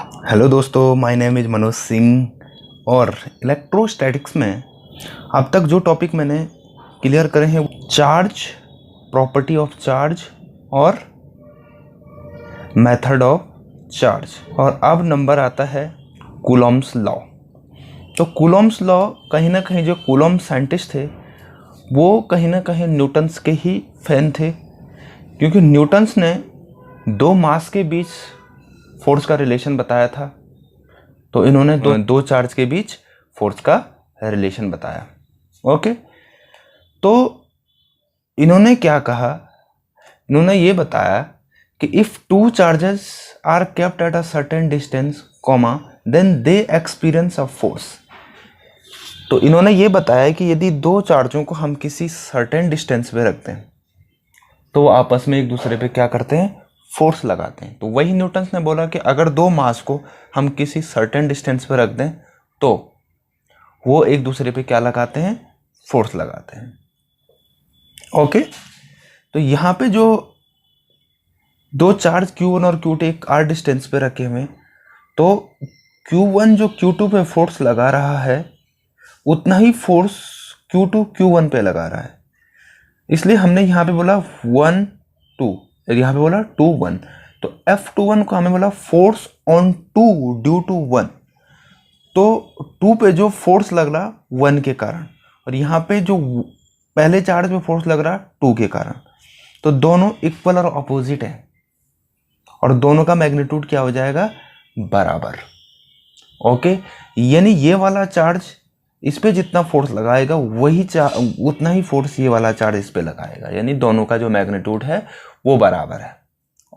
Hello दोस्तों, my name is Manoj Singh. और electrostatics में अब तक जो टॉपिक मैंने क्लियर करे हैं, चार्ज, प्रॉपर्टी ऑफ चार्ज और मेथड ऑफ चार्ज। और अब नंबर आता है कूलॉम्स लॉ। तो कूलॉम्स लॉ कहीं ना कहीं जो कूलॉम साइंटिस्ट थे वो कहीं ना कहीं न्यूटन्स के ही फैन थे, क्योंकि न्यूटन्स ने दो मास के बीच फोर्स का रिलेशन बताया था। तो इन्होंने दो चार्ज के बीच फोर्स का रिलेशन बताया। ओके, तो इन्होंने क्या कहा, इन्होंने ये बताया कि if two charges are kept at a certain distance comma then they experience a force. तो इन्होंने ये बताया कि यदि दो चार्जों को हम किसी सर्टेन डिस्टेंस पे रखते हैं तो वो आपस में एक दूसरे पे क्या करते हैं, फोर्स लगाते हैं। तो वही न्यूटन्स ने बोला कि अगर दो मास को हम किसी सर्टेन डिस्टेंस पर रख दें तो वो एक दूसरे पे क्या लगाते हैं, फोर्स लगाते हैं। ओके, तो यहाँ पे जो दो चार्ज Q1 और Q2 एक आर डिस्टेंस पे रखे हुए, तो Q1 जो Q2 पे फोर्स लगा रहा है उतना ही फोर्स Q2 Q1 पे लगा रहा है। इसलिए हमने यहाँ पे बोला 1 2, यहाँ पे बोला 2 1। तो F21 को हमें बोला फोर्स ऑन 2 ड्यू टू 1। तो 2 पे जो फोर्स लग रहा 1 के कारण, और यहाँ पे जो पहले चार्ज पे फोर्स लग रहा 2 के कारण। तो दोनों इक्वल और अपोजिट है और दोनों का मैग्नीट्यूड क्या हो जाएगा, बराबर। ओके, यानी ये वाला चार्ज इस पे जितना फोर्स लगाएगा वही उतना ही फोर्स ये वाला चार्ज इस पे लगाएगा, यानी दोनों का जो मैग्नीट्यूड है वो बराबर है।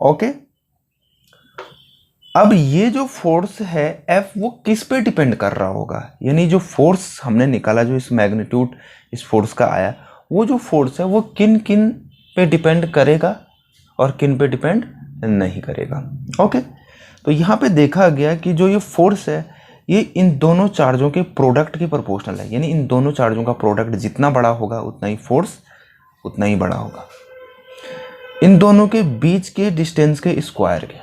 ओके, अब ये जो फोर्स है F वो किस पे डिपेंड कर रहा होगा, यानी जो फोर्स हमने निकाला, जो इस मैग्नीट्यूड इस फोर्स का आया, वो जो फोर्स है वो किन किन पे डिपेंड करेगा और किन पे डिपेंड नहीं करेगा। ओके, तो यहाँ पे देखा गया कि जो ये फोर्स है ये इन दोनों चार्जों के प्रोडक्ट के प्रोपोर्शनल है, यानी इन दोनों चार्जों का प्रोडक्ट जितना बड़ा होगा उतना ही फोर्स उतना ही बड़ा होगा। इन दोनों के बीच के डिस्टेंस के स्क्वायर के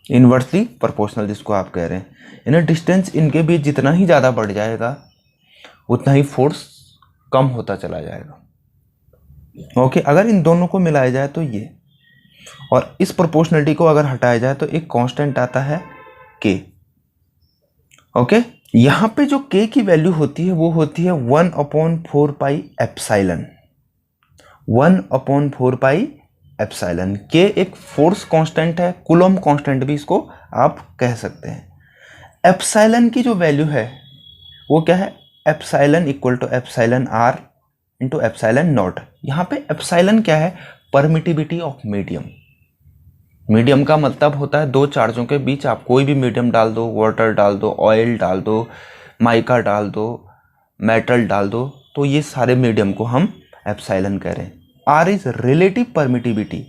इनवर्सली प्रोपोर्शनल जिसको आप कह रहे हैं, यानी डिस्टेंस इनके बीच जितना ही ज़्यादा बढ़ जाएगा उतना ही फोर्स कम होता चला जाएगा। ओके, अगर इन दोनों को मिलाया जाए तो ये, और इस प्रोपोर्शनलिटी को अगर हटाया जाए तो एक कांस्टेंट आता है K। ओके, यहाँ पे जो K की वैल्यू होती है वो होती है 1/4 pi epsilon. 1/4 pi epsilon. K एक फोर्स कांस्टेंट है, कूलॉम कांस्टेंट भी इसको आप कह सकते हैं। एप्सिलॉन की जो वैल्यू है वो क्या है, epsilon equal to epsilon R into epsilon naught. यहाँ पे एप्सिलॉन क्या है, परमिटिविटी ऑफ मीडियम। मीडियम का मतलब होता है दो चार्जों के बीच आप कोई भी मीडियम डाल दो, वाटर डाल दो, ऑयल डाल दो, माइका डाल दो, मेटल डाल दो, तो ये सारे मीडियम को हम एप्सिलॉन कह रहे हैं। R इज रिलेटिव परमिटिविटी,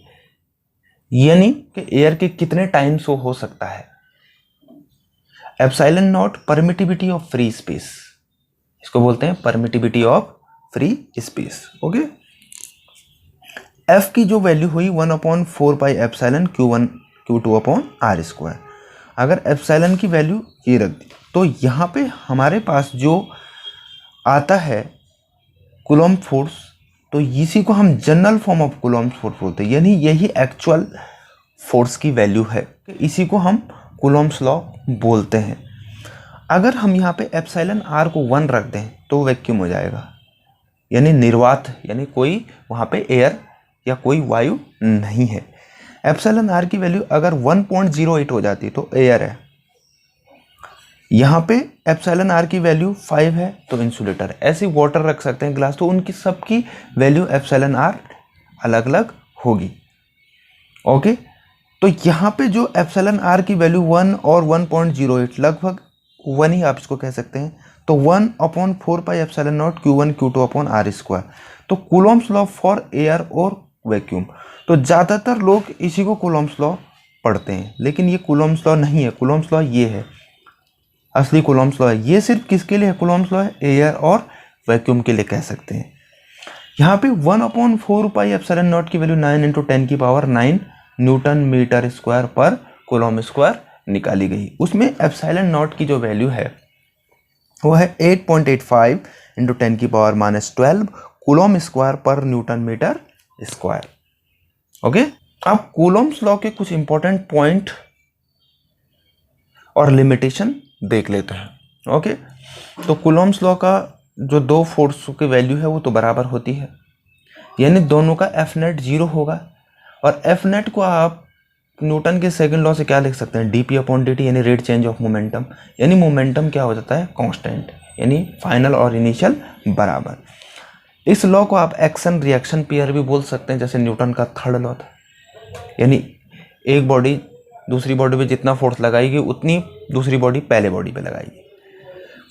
यानी कि एयर के कितने टाइम्स वो हो सकता है। Epsilon not permittivity of free space, इसको बोलते हैं permittivity of free space. Okay, F की जो वैल्यू हुई 1/4 pi epsilon Q1 Q2 upon R square. अगर एप्सिलॉन की वैल्यू ये रख दी तो यहाँ पे हमारे पास जो आता है कूलॉम फोर्स, तो इसी को हम general form of Coulomb force बोलते हैं, यानी यही एक्चुअल फोर्स की वैल्यू है, इसी को हम कूलॉम्स लॉ बोलते हैं। अगर हम यहाँ पे एप्सिलॉन R को 1 रख दें तो वैक्यूम हो जाएगा, यानी निर्वात, यानी कोई वहाँ पे एयर या कोई वायु नहीं है। एप्सिलॉन R की वैल्यू अगर 1.08 हो जाती तो एयर है। यहाँ पे एप्सिलॉन R की वैल्यू 5 है तो इंसुलेटर है। ऐसे वाटर रख सकते हैं ग्लास, तो उनकी सबकी वैल्यू एप्सिलॉन R अलग अलग होगी। ओके, तो यहाँ पे जो एप्सिलॉन R की वैल्यू 1 और 1.08 लगभग 1 ही आप इसको कह सकते हैं, तो 1/4 pi epsilon not Q1 Q2 upon R square. तो कूलॉम्स लॉ फॉर एयर और वैक्यूम, तो ज़्यादातर लोग इसी को कूलॉम्स लॉ पढ़ते हैं, लेकिन ये कूलॉम्स लॉ नहीं है। कूलॉम्स लॉ ये है, असली कूलॉम्स लॉ है। ये सिर्फ किसके लिए है कूलॉम्स लॉ है, एयर और वैक्यूम के लिए कह सकते हैं। यहाँ पे 1/4 पाई एप्सिलॉन नॉट की वैल्यू 9 × 10⁻⁹ न्यूटन मीटर स्क्वायर पर कूलॉम स्क्वायर निकाली गई। उसमें एप्सिलॉन नॉट की जो वैल्यू है वो है 8.85 इंटू 10⁻⁻12 कूलम स्क्वायर पर न्यूटन मीटर स्क्वायर। ओके, अब कूलम्स लॉ के कुछ इंपॉर्टेंट पॉइंट और लिमिटेशन देख लेते हैं। ओके, तो कूलम्स लॉ का जो दो फोर्स की वैल्यू है वो तो बराबर होती है, यानी दोनों का एफ नेट 0 होगा। और एफ नेट को आप न्यूटन के सेकंड लॉ से क्या लिख सकते हैं, dp/dt, यानी रेट चेंज ऑफ मोमेंटम, यानी मोमेंटम क्या हो जाता है, कांस्टेंट, यानी फाइनल और इनिशियल बराबर। इस लॉ को आप एक्शन रिएक्शन पेयर भी बोल सकते हैं, जैसे न्यूटन का थर्ड लॉ था, यानी एक बॉडी दूसरी बॉडी पे जितना फोर्स लगाएगी उतनी दूसरी बॉडी पहले बॉडी पे लगाएगी।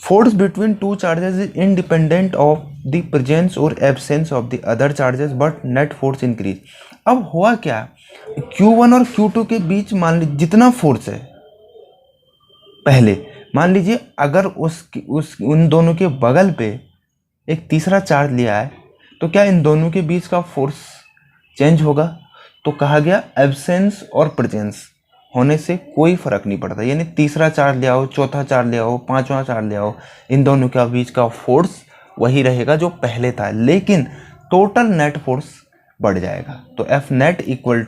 Force between two charges is independent of the presence और absence of the other charges but net force increase. अब हुआ क्या, Q1 और Q2 के बीच मान लीजिए जितना फोर्स है, पहले मान लीजिए अगर उन दोनों के बगल पे एक तीसरा चार्ज लिया है तो क्या इन दोनों के बीच का फोर्स चेंज होगा? तो कहा गया एब्सेंस और प्रेजेंस होने से कोई फर्क नहीं पड़ता, यानी तीसरा चार्ज ले आओ, चौथा चार्ज ले आओ, पांचवा चार्ज ले आओ, इन दोनों के बीच का फोर्स वही रहेगा जो पहले था, लेकिन टोटल नेट फोर्स बढ़ जाएगा। तो एफ नेट इक्वल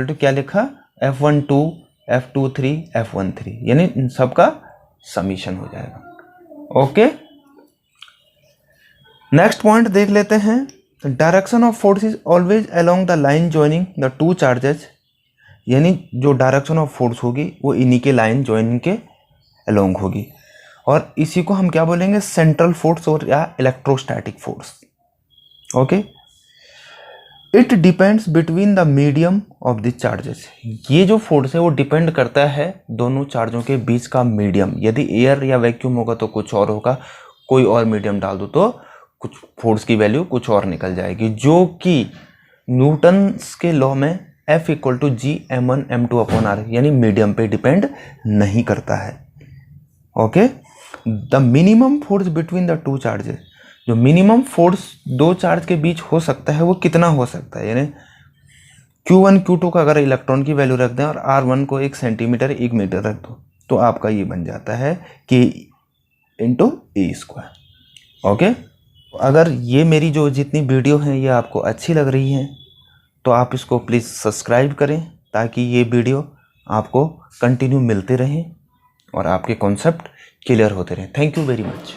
टू क्या लिखा, F12 F23 F13, यानी इन सब का समीशन हो जाएगा। ओके, नेक्स्ट पॉइंट देख लेते हैं। Direction of force is always along the line joining the two charges, यानी जो डायरेक्शन ऑफ फोर्स होगी वो इन्हीं के लाइन जॉइनिंग के अलोंग होगी, और इसी को हम क्या बोलेंगे, सेंट्रल फोर्स और या electrostatic force. Okay, it depends between the medium of the charges, ये जो फोर्स है वो डिपेंड करता है दोनों चार्जों के बीच का मीडियम। यदि एयर या वैक्यूम होगा तो कुछ और होगा, कोई और मीडियम डाल दो तो कुछ फोर्स की वैल्यू कुछ और निकल जाएगी, जो कि न्यूटन के लॉ में F = G m1 m2/r, यानी मीडियम पे डिपेंड नहीं करता है। Okay, the minimum force between the two charges, जो मिनिमम फोर्स दो चार्ज के बीच हो सकता है वो कितना हो सकता है, यानी Q1 Q2 का अगर इलेक्ट्रॉन की वैल्यू रख दें और R1 को 1 सेंटीमीटर 1 मीटर रख दो तो आपका ये बन जाता है K × A²। ओके, अगर ये मेरी जो जितनी वीडियो हैं ये आपको अच्छी लग रही हैं तो आप इसको प्लीज़ सब्सक्राइब करें, ताकि ये वीडियो आपको कंटिन्यू मिलते रहें और आपके कॉन्सेप्ट क्लियर होते रहें। Thank you very much.